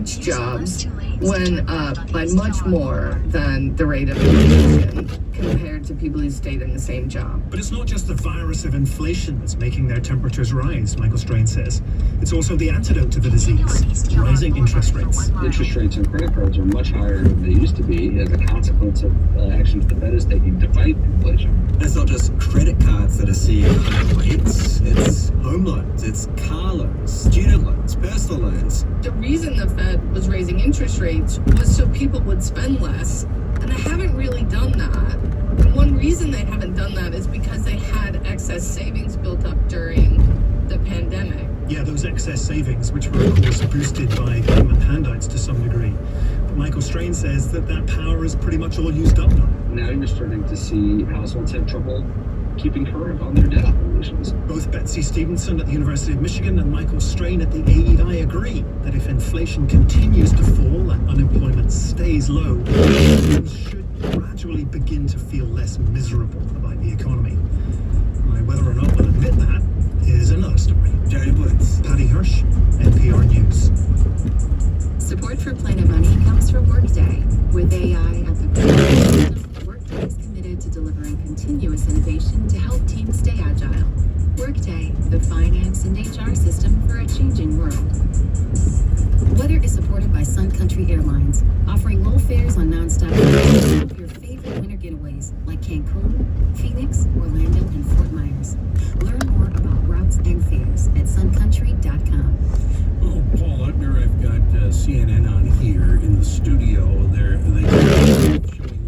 switch jobs went up by much more than the rate of inflation compared to people who stayed in the same job. But it's not just the virus of inflation that's making their temperatures rise, Michael Strain says. It's also the antidote to the disease, rising interest rates. Interest rates on credit cards are much higher than they used to be as a consequence of actions the Fed is taking to fight inflation. It's not just credit cards that are seeing higher rates. It's home loans, it's car loans, student loans, personal loans. The reason the Fed was raising interest rates was so people would spend less, and they haven't really done that. And one reason they haven't done that is because they had excess savings built up during the pandemic. Yeah, those excess savings, which were of course boosted by government handouts to some degree. But Michael Strain says that power is pretty much all used up now. Now you're starting to see households have trouble keeping current on their debt obligations. Both Betsy Stevenson at the University of Michigan and Michael Strain at the AEI agree that if inflation continues to fall and unemployment stays low, Americans should gradually begin to feel less miserable about the economy. Whether or not we'll admit that is another story. Jerry Blitz. Paddy Hirsch, NPR News. Support for Planet Money comes from Workday. With AI at the core, Workday is committed to delivering continuous innovation to help teams stay agile. Workday, the finance and HR system for a changing world. Weather is supported by Sun Country Airlines, offering low fares on nonstop flights. Your favorite winter getaways like Cancun, Phoenix, Orlando, and Fort Myers. Learn more about routes and fares at suncountry.com. Oh, Paul Utner, I've got CNN on here in the studio. They're showing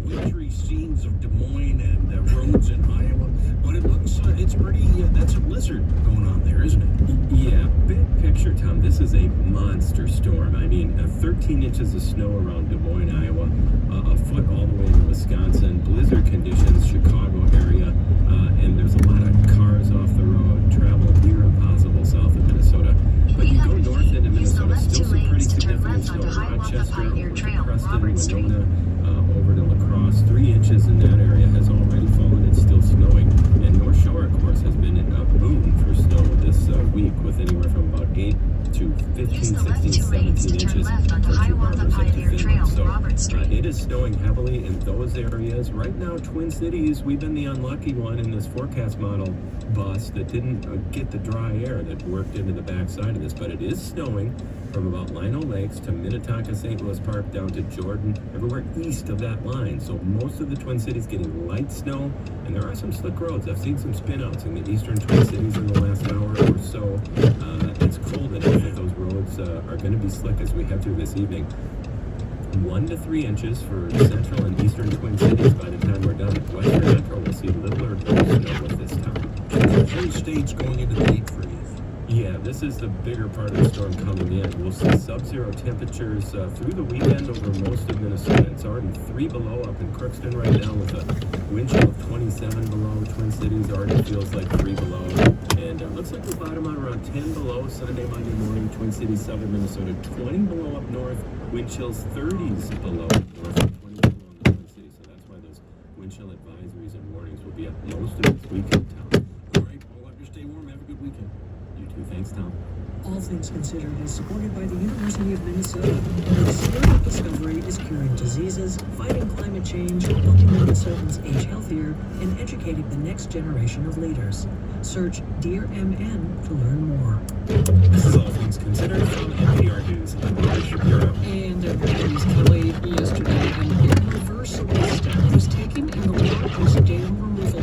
wintry scenes of Des Moines and roads in Iowa, but it looks it's pretty. That's a blizzard going on there, isn't it? Yeah, big picture, Tom. This is a monster storm. I mean, 13 inches of snow around Des Moines, Iowa, a foot all the way to Wisconsin. Blizzard conditions, Chicago area, and there's a lot of cars off the road. Travel near impossible south of Minnesota. But you go north into Minnesota, still some pretty significant snow. Rochester, over to Preston, Winona, over to La Crosse. 3 inches in that area has already fallen. It's still snowing. And North Shore, of course, has been a boom for snow this week, with anywhere from about 8 to 15, 16, 17 inches for 2 barbers up to Finland. So it is snowing heavily in those areas. Right now, Twin Cities, we've been the unlucky one in this forecast model bus that didn't get the dry air that worked into the backside of this, but it is snowing from about Lino Lakes to Minnetonka, St. Louis Park, down to Jordan, everywhere east of that line. So most of the Twin Cities getting light snow, and there are some slick roads. I've seen some spin-outs in the eastern Twin Cities in the last hour or so. It's cold enough that those roads are going to be slick as we head through this evening. 1 to 3 inches for central and eastern Twin Cities by the time we're done. Western Metro will see littler snow at this time. The whole state's going into the deep freeze. Yeah, this is the bigger part of the storm coming in. We'll see sub-zero temperatures through the weekend over most of Minnesota. It's already 3 below up in Crookston right now with a wind chill of 27 below. Twin Cities already feels like 3 below. And it looks like we'll bottom out around 10 below Sunday, Monday morning. Twin Cities, southern Minnesota, 20 below up north. Wind chills 30s below north and 20 below in the Twin Cities. So that's why those wind chill advisories and warnings will be up most of this weekend, Tom. All right, Paul Utner, stay warm. Have a good weekend. You too. Thanks, Tom. All Things Considered is supported by the University of Minnesota. The spirit of discovery is curing diseases, fighting climate change, helping Minnesotans age healthier, and educating the next generation of leaders. Search Dear MN to learn more. This is All Things Considered from NPR News. I'm Roger Shapiro. And everybody's Kelly. Yesterday, an irreversible step was taken in the war post-dam removal